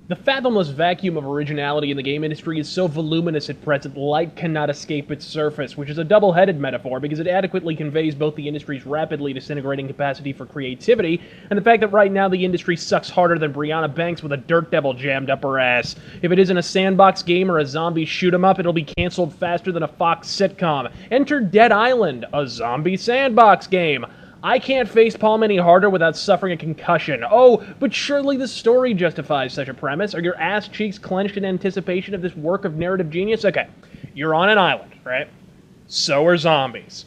The fathomless vacuum of originality in the game industry is so voluminous at present, light cannot escape its surface, which is a double-headed metaphor because it adequately conveys both the industry's rapidly disintegrating capacity for creativity and the fact that right now the industry sucks harder than Brianna Banks with a dirt devil jammed up her ass. If it isn't a Sandbox game or a zombie shoot-'em-up, it'll be cancelled faster than a Fox sitcom. Enter Dead Island, a zombie Sandbox game. I can't facepalm any harder without suffering a concussion. Oh, but surely the story justifies such a premise. Are your ass cheeks clenched in anticipation of this work of narrative genius? Okay, you're on an island, right? So are zombies.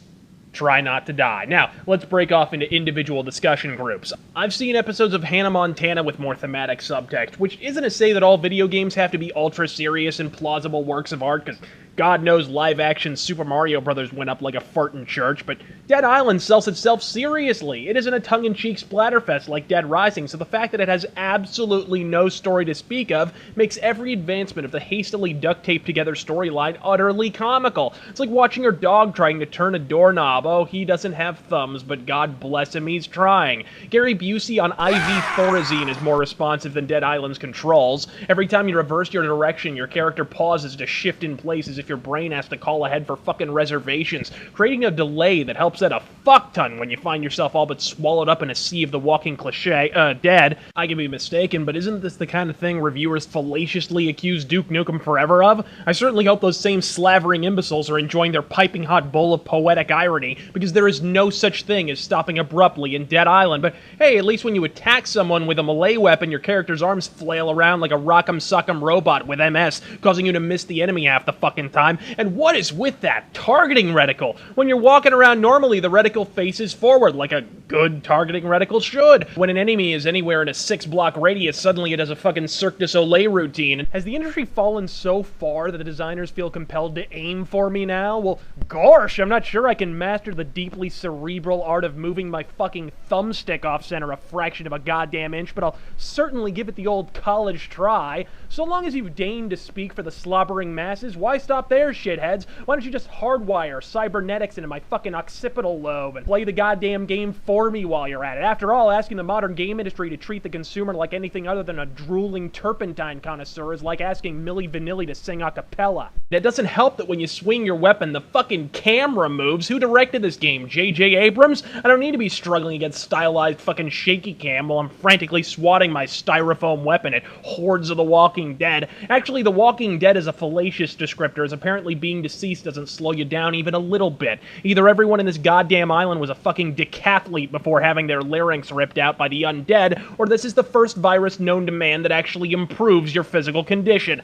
Try not to die. Now, let's break off into individual discussion groups. I've seen episodes of Hannah Montana with more thematic subtext, which isn't to say that all video games have to be ultra-serious and plausible works of art, because God knows live-action Super Mario Bros. Went up like a fart in church, but Dead Island sells itself seriously. It isn't a tongue-in-cheek splatterfest like Dead Rising, so the fact that it has absolutely no story to speak of makes every advancement of the hastily duct-taped-together storyline utterly comical. It's like watching your dog trying to turn a doorknob. Oh, he doesn't have thumbs, but God bless him, he's trying. Gary Busey on IV Thorazine is more responsive than Dead Island's controls. Every time you reverse your direction, your character pauses to shift in place as if your brain has to call ahead for fucking reservations, creating a delay that helps out a fuck-ton when you find yourself all but swallowed up in a sea of the walking dead. I can be mistaken, but isn't this the kind of thing reviewers fallaciously accuse Duke Nukem Forever of? I certainly hope those same slavering imbeciles are enjoying their piping hot bowl of poetic irony, because there is no such thing as stopping abruptly in Dead Island, but hey, at least when you attack someone with a melee weapon, your character's arms flail around like a rock'em sock'em robot with MS, causing you to miss the enemy half the fucking time. And what is with that targeting reticle? When you're walking around normally, the reticle faces forward like a good targeting reticle should. When an enemy is anywhere in a 6-block radius, suddenly it does a fucking Cirque du Soleil routine. Has the industry fallen so far that the designers feel compelled to aim for me now? Well, gosh, I'm not sure I can master the deeply cerebral art of moving my fucking thumbstick off-center a fraction of a goddamn inch, but I'll certainly give it the old college try. So long as you've deigned to speak for the slobbering masses, why stop there, shitheads? Why don't you just hardwire cybernetics into my fucking occipital lobe and play the goddamn game for me while you're at it? After all, asking the modern game industry to treat the consumer like anything other than a drooling turpentine connoisseur is like asking Milli Vanilli to sing a cappella. It doesn't help that when you swing your weapon, the fucking camera moves. Who directed this game? J.J. Abrams? I don't need to be struggling against stylized fucking shaky cam while I'm frantically swatting my styrofoam weapon at hordes of the Walking Dead. Actually, the Walking Dead is a fallacious descriptor, as apparently being deceased doesn't slow you down even a little bit. Either everyone in this goddamn island was a fucking decathlete before having their larynx ripped out by the undead, or this is the first virus known to man that actually improves your physical condition.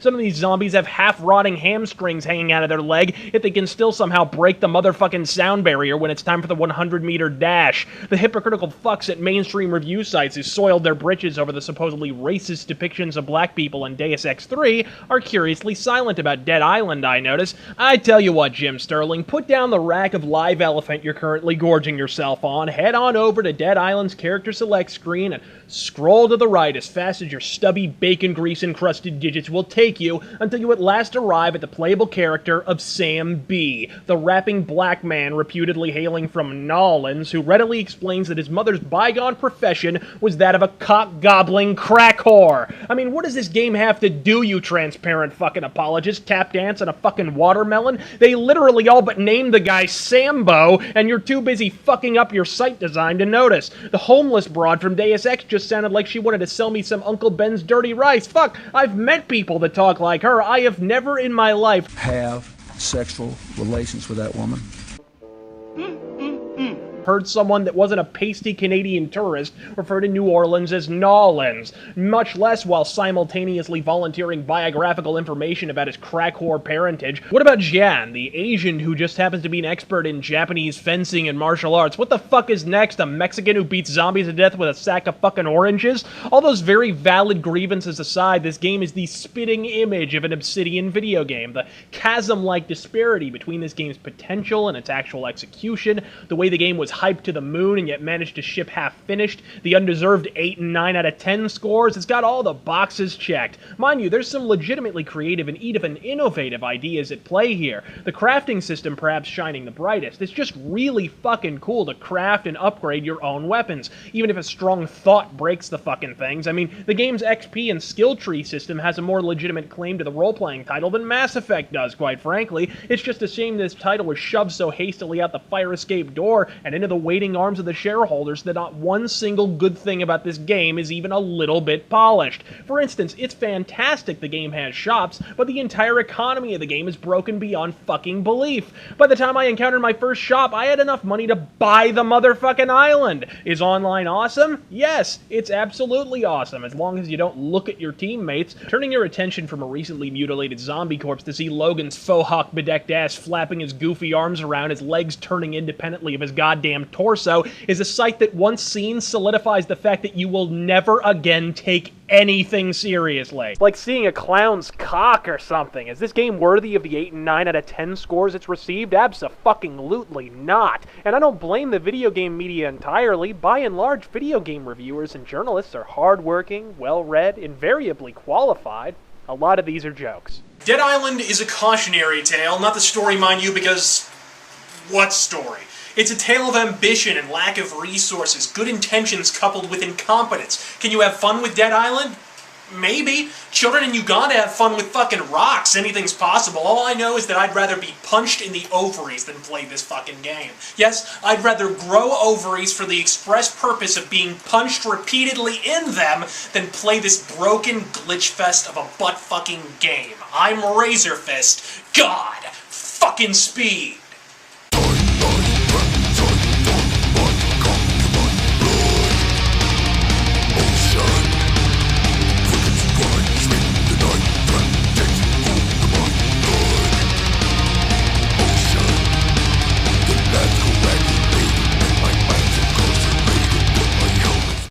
Some of these zombies have half-rotting hamstrings hanging out of their leg, yet they can still somehow break the motherfucking sound barrier when it's time for the 100-meter dash. The hypocritical fucks at mainstream review sites who soiled their britches over the supposedly racist depictions of black people in Deus Ex 3 are curiously silent about Dead Island, I notice. I tell you what, Jim Sterling, put down the rack of live elephant you're currently gorging yourself on, head on over to Dead Island's character select screen, and scroll to the right as fast as your stubby bacon grease-encrusted digits will take you until you at last arrive at the playable character of Sam B., the rapping black man reputedly hailing from Nolans, who readily explains that his mother's bygone profession was that of a cock-gobbling crack whore. I mean, what does this game have to do, you transparent fucking apologist? Tap dance on a fucking watermelon? They literally all but named the guy Sambo, and you're too busy fucking up your site design to notice. The homeless broad from Deus Ex just sounded like she wanted to sell me some Uncle Ben's dirty rice. Fuck, I've met people that talk like her. I have never in my life have sexual relations with that woman. heard someone that wasn't a pasty Canadian tourist refer to New Orleans as Nolans, much less while simultaneously volunteering biographical information about his crack whore parentage. What about Jian, the Asian who just happens to be an expert in Japanese fencing and martial arts? What the fuck is next? A Mexican who beats zombies to death with a sack of fucking oranges? All those very valid grievances aside, this game is the spitting image of an Obsidian video game. The chasm-like disparity between this game's potential and its actual execution, the way the game was hyped to the moon and yet managed to ship half-finished, the undeserved 8 and 9 out of 10 scores. It's got all the boxes checked. Mind you, there's some legitimately creative and even innovative ideas at play here. The crafting system perhaps shining the brightest. It's just really fucking cool to craft and upgrade your own weapons, even if a strong thought breaks the fucking things. I mean, the game's XP and skill tree system has a more legitimate claim to the role-playing title than Mass Effect does, quite frankly. It's just a shame this title was shoved so hastily out the fire escape door and into the waiting arms of the shareholders that not one single good thing about this game is even a little bit polished. For instance, it's fantastic the game has shops, but the entire economy of the game is broken beyond fucking belief. By the time I encountered my first shop, I had enough money to buy the motherfucking island. Is online awesome? Yes, it's absolutely awesome, as long as you don't look at your teammates. Turning your attention from a recently mutilated zombie corpse to see Logan's faux hawk bedecked ass flapping his goofy arms around, his legs turning independently of his goddamn torso, is a sight that once seen solidifies the fact that you will never again take anything seriously. It's like seeing a clown's cock or something. Is this game worthy of the 8 and 9 out of 10 scores it's received? Abso-fucking-lutely not. And I don't blame the video game media entirely. By and large, video game reviewers and journalists are hardworking, well-read, invariably qualified. A lot of these are jokes. Dead Island is a cautionary tale, not the story, mind you, because what story? It's a tale of ambition and lack of resources, good intentions coupled with incompetence. Can you have fun with Dead Island? Maybe. Children in Uganda have fun with fucking rocks. Anything's possible. All I know is that I'd rather be punched in the ovaries than play this fucking game. Yes, I'd rather grow ovaries for the express purpose of being punched repeatedly in them than play this broken glitch fest of a butt-fucking game. I'm RazörFist. God fucking speed.